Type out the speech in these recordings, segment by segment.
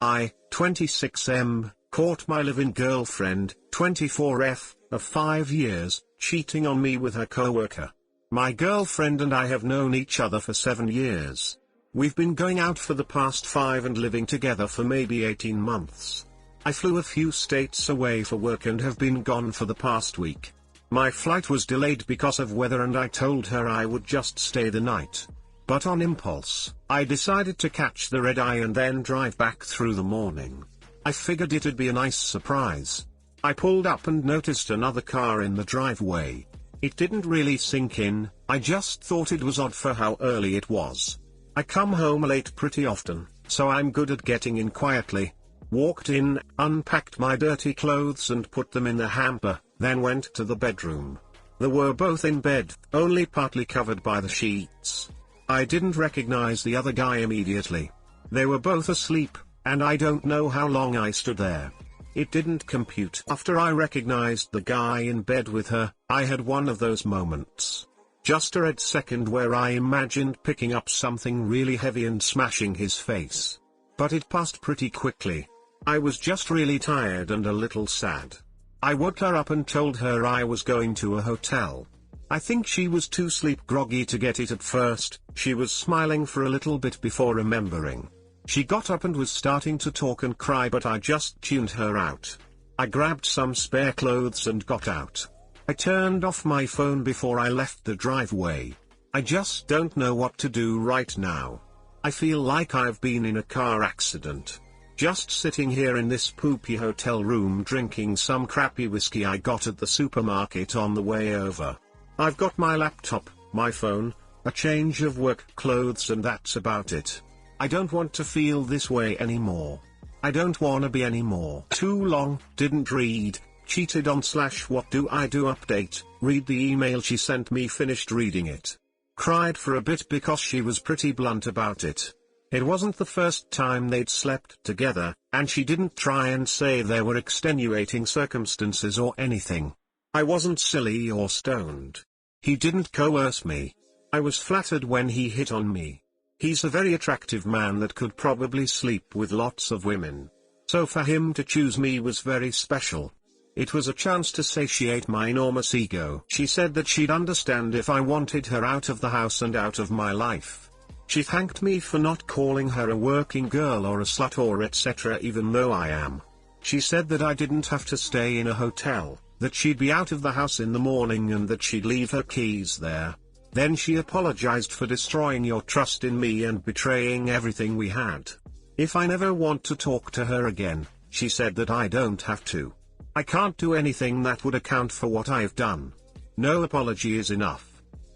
I, 26M, caught my live-in girlfriend, 24F, of 5 years, cheating on me with her coworker. My girlfriend and I have known each other for 7 years. We've been going out for the past 5 and living together for maybe 18 months. I flew a few states away for work and have been gone for the past week. My flight was delayed because of weather and I told her I would just stay the night. But on impulse, I decided to catch the red eye and then drive back through the morning. I figured it'd be a nice surprise. I pulled up and noticed another car in the driveway. It didn't really sink in, I just thought it was odd for how early it was. I come home late pretty often, so I'm good at getting in quietly. Walked in, unpacked my dirty clothes and put them in the hamper, then went to the bedroom. They were both in bed, only partly covered by the sheets. I didn't recognize the other guy immediately. They were both asleep, and I don't know how long I stood there. It didn't compute. After I recognized the guy in bed with her, I had one of those moments. Just a red second where I imagined picking up something really heavy and smashing his face. But it passed pretty quickly. I was just really tired and a little sad. I woke her up and told her I was going to a hotel. I think she was too sleep groggy to get it at first. She was smiling for a little bit before remembering. She got up and was starting to talk and cry, but I just tuned her out. I grabbed some spare clothes and got out. I turned off my phone before I left the driveway. I just don't know what to do right now. I feel like I've been in a car accident. Just sitting here in this poopy hotel room drinking some crappy whiskey I got at the supermarket on the way over. I've got my laptop, my phone, a change of work clothes, and that's about it. I don't want to feel this way anymore. I don't wanna be anymore. Too long, didn't read, cheated on / what do I do update, read the email she sent me, finished reading it. Cried for a bit because she was pretty blunt about it. It wasn't the first time they'd slept together, and she didn't try and say there were extenuating circumstances or anything. I wasn't silly or stoned. He didn't coerce me. I was flattered when he hit on me. He's a very attractive man that could probably sleep with lots of women. So for him to choose me was very special. It was a chance to satiate my enormous ego. She said that she'd understand if I wanted her out of the house and out of my life. She thanked me for not calling her a working girl or a slut or etc., even though I am. She said that I didn't have to stay in a hotel, that she'd be out of the house in the morning and that she'd leave her keys there. Then she apologized for destroying your trust in me and betraying everything we had. If I never want to talk to her again, she said that I don't have to. I can't do anything that would account for what I've done. No apology is enough.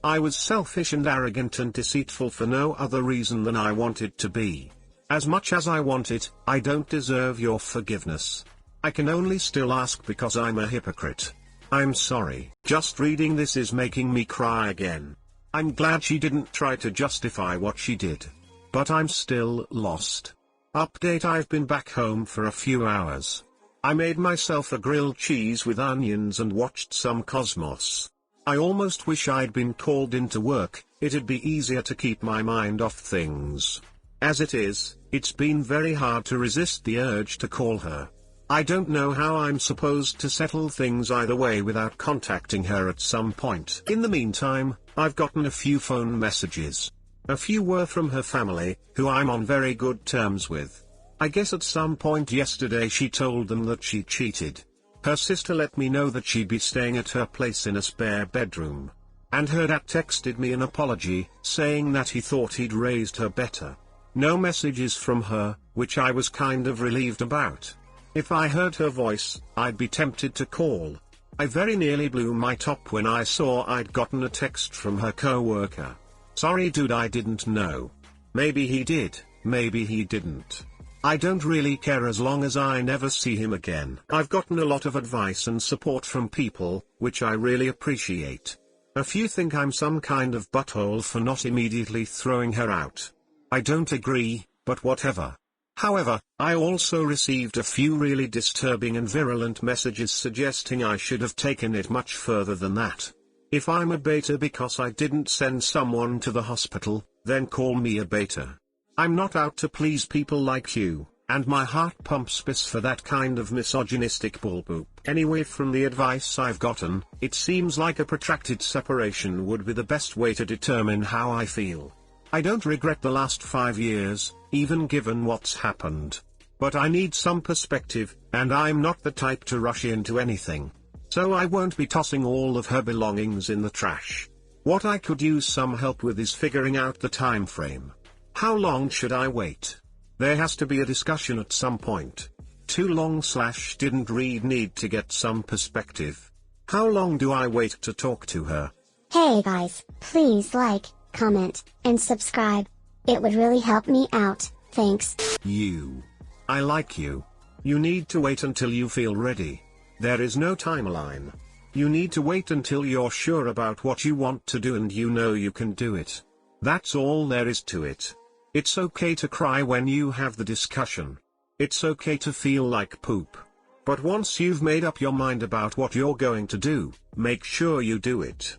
I was selfish and arrogant and deceitful for no other reason than I wanted to be. As much as I want it, I don't deserve your forgiveness. I can only still ask because I'm a hypocrite. I'm sorry. Just reading this is making me cry again. I'm glad she didn't try to justify what she did. But I'm still lost. Update: I've been back home for a few hours. I made myself a grilled cheese with onions and watched some Cosmos. I almost wish I'd been called into work, it'd be easier to keep my mind off things. As it is, it's been very hard to resist the urge to call her. I don't know how I'm supposed to settle things either way without contacting her at some point. In the meantime, I've gotten a few phone messages. A few were from her family, who I'm on very good terms with. I guess at some point yesterday she told them that she cheated. Her sister let me know that she'd be staying at her place in a spare bedroom. And her dad texted me an apology, saying that he thought he'd raised her better. No messages from her, which I was kind of relieved about. If I heard her voice, I'd be tempted to call. I very nearly blew my top when I saw I'd gotten a text from her coworker. Sorry dude, I didn't know. Maybe he did, maybe he didn't. I don't really care as long as I never see him again. I've gotten a lot of advice and support from people, which I really appreciate. A few think I'm some kind of butthole for not immediately throwing her out. I don't agree, but whatever. However, I also received a few really disturbing and virulent messages suggesting I should have taken it much further than that. If I'm a beta because I didn't send someone to the hospital, then call me a beta. I'm not out to please people like you, And my heart pumps piss for that kind of misogynistic bullpoop. Anyway, from the advice I've gotten, it seems like a protracted separation would be the best way to determine how I feel. I don't regret the last 5 years, even given what's happened. But I need some perspective, and I'm not the type to rush into anything. So I won't be tossing all of her belongings in the trash. What I could use some help with is figuring out the time frame. How long should I wait? There has to be a discussion at some point. Too long / didn't read need to get some perspective. How long do I wait to talk to her? Hey guys, please like, comment, and subscribe. It would really help me out, thanks. I like you. You need to wait until you feel ready. There is no timeline. You need to wait until you're sure about what you want to do and you know you can do it. That's all there is to it. It's okay to cry when you have the discussion. It's okay to feel like poop. But once you've made up your mind about what you're going to do, make sure you do it.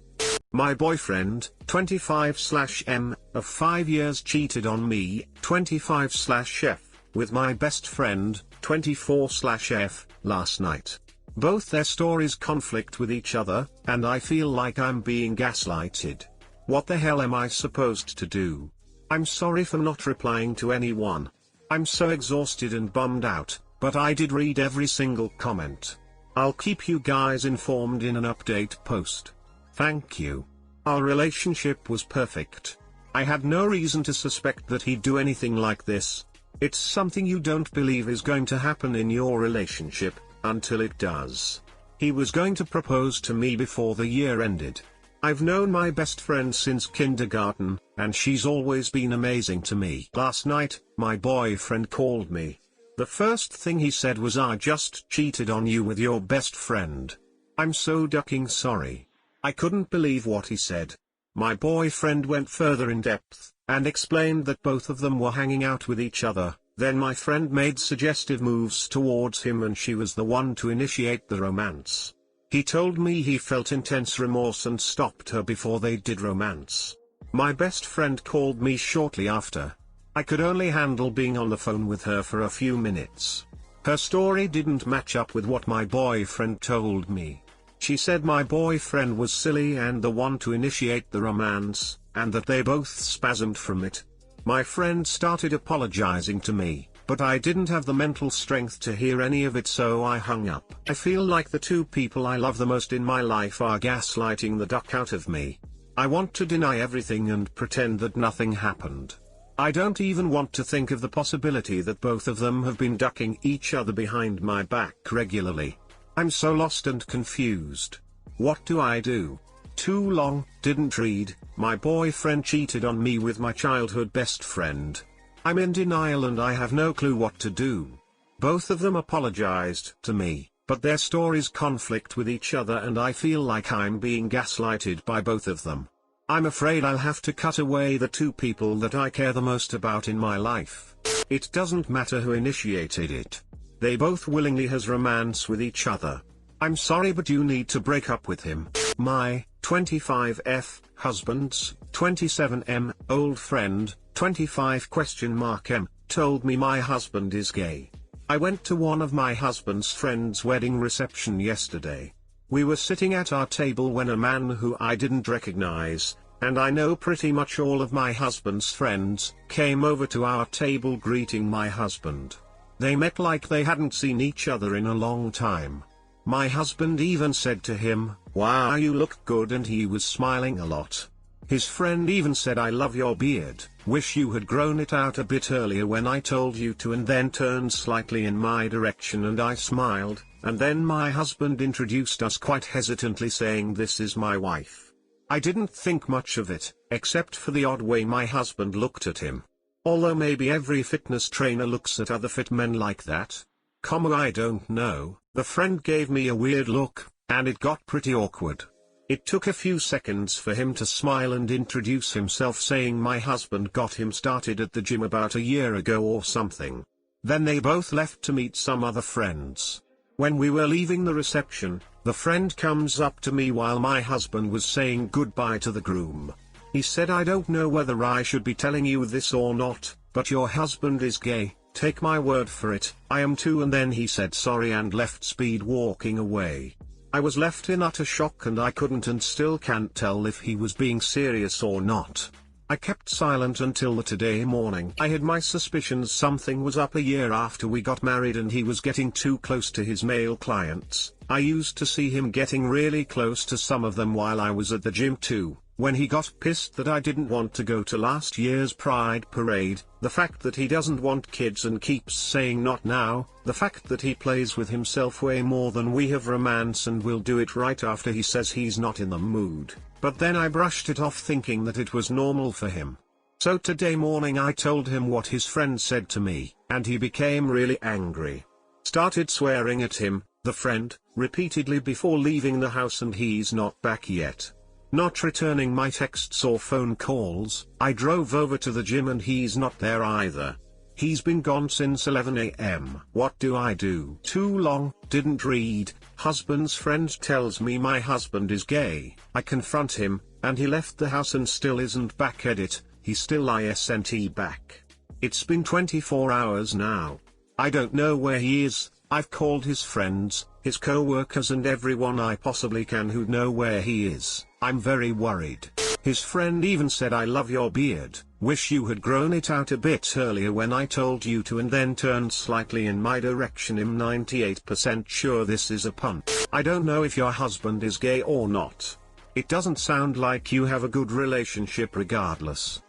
My boyfriend, 25/M, of 5 years cheated on me, 25/F, with my best friend, 24/F, last night. Both their stories conflict with each other, and I feel like I'm being gaslighted. What the hell am I supposed to do? I'm sorry for not replying to anyone. I'm so exhausted and bummed out, but I did read every single comment. I'll keep you guys informed in an update post. Thank you. Our relationship was perfect. I had no reason to suspect that he'd do anything like this. It's something you don't believe is going to happen in your relationship, until it does. He was going to propose to me before the year ended. I've known my best friend since kindergarten, and she's always been amazing to me. Last night, my boyfriend called me. The first thing he said was, "I just cheated on you with your best friend. I'm so ducking sorry." I couldn't believe what he said. My boyfriend went further in depth, and explained that both of them were hanging out with each other. Then my friend made suggestive moves towards him and she was the one to initiate the romance. He told me he felt intense remorse and stopped her before they did romance. My best friend called me shortly after. I could only handle being on the phone with her for a few minutes. Her story didn't match up with what my boyfriend told me. She said my boyfriend was silly and the one to initiate the romance, and that they both spasmed from it. My friend started apologizing to me, but I didn't have the mental strength to hear any of it, so I hung up. I feel like the two people I love the most in my life are gaslighting the duck out of me. I want to deny everything and pretend that nothing happened. I don't even want to think of the possibility that both of them have been ducking each other behind my back regularly. I'm so lost and confused. What do I do? Too long, didn't read, my boyfriend cheated on me with my childhood best friend. I'm in denial and I have no clue what to do. Both of them apologized to me, but their stories conflict with each other and I feel like I'm being gaslighted by both of them. I'm afraid I'll have to cut away the two people that I care the most about in my life. It doesn't matter who initiated it. They both willingly has romance with each other. I'm sorry, but you need to break up with him. My 25F husband's 27M old friend 25?M told me my husband is gay. I went to one of my husband's friend's wedding reception yesterday. We were sitting at our table when a man who I didn't recognize, and I know pretty much all of my husband's friends, came over to our table greeting my husband. They met like they hadn't seen each other in a long time. My husband even said to him, "Wow, you look good," and he was smiling a lot. His friend even said, "I love your beard, wish you had grown it out a bit earlier when I told you to," and then turned slightly in my direction and I smiled, and then my husband introduced us quite hesitantly, saying, "This is my wife." I didn't think much of it, except for the odd way my husband looked at him. Although maybe every fitness trainer looks at other fit men like that. I don't know. The friend gave me a weird look, and it got pretty awkward. It took a few seconds for him to smile and introduce himself, saying my husband got him started at the gym about a year ago or something. Then they both left to meet some other friends. When we were leaving the reception, the friend comes up to me while my husband was saying goodbye to the groom. He said, "I don't know whether I should be telling you this or not, but your husband is gay. Take my word for it, I am too. And then he said sorry and left speed walking away. I was left in utter shock and I couldn't and still can't tell if he was being serious or not. I kept silent until the today morning. I had my suspicions something was up. A year after we got married and he was getting too close to his male clients. I used to see him getting really close to some of them while I was at the gym too. When he got pissed that I didn't want to go to last year's Pride Parade, the fact that he doesn't want kids and keeps saying not now, the fact that he plays with himself way more than we have romance and will do it right after he says he's not in the mood. But then I brushed it off thinking that it was normal for him. So today morning I told him what his friend said to me, and he became really angry. Started swearing at him, the friend, repeatedly before leaving the house, and he's not back yet. Not returning my texts or phone calls. I drove over to the gym and he's not there either. He's been gone since 11 AM. What do I do? Too long, didn't read. Husband's friend tells me my husband is gay. I confront him, and he left the house and still isn't back. Edit, he still isn't back. It's been 24 hours now. I don't know where he is. I've called his friends, his co-workers and everyone I possibly can who know where he is. I'm very worried. His friend even said, I love your beard, wish you had grown it out a bit earlier when I told you to, and then turned slightly in my direction. I'm 98% sure this is a pun. I don't know if your husband is gay or not. It doesn't sound like you have a good relationship regardless.